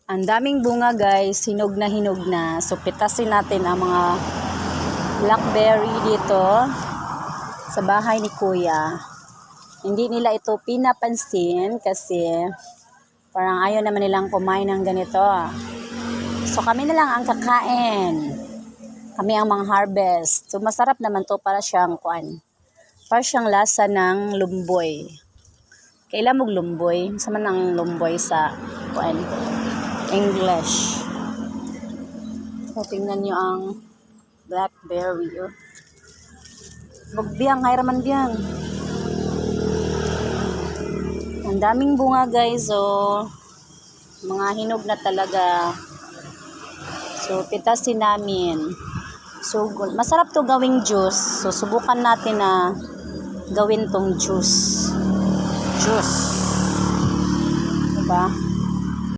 Ang daming bunga guys, hinog na. So pitasin natin ang mga blackberry dito sa bahay ni Kuya. Hindi nila ito pinapansin kasi parang ayaw naman nilang kumain ng ganito. So kami na lang ang kakain. Kami ang mga harvest. So masarap naman to, para siyang lasa ng lumboy. Kailan mong lumboy? Sama ng lumboy sa English. So tingnan nyo ang blackberry. Bugbiyang, hayraman diyan. Ang daming bunga guys. So mga hinog na talaga. So pitasin namin. So masarap to gawing juice. So subukan natin na gawin tong juice. Diba?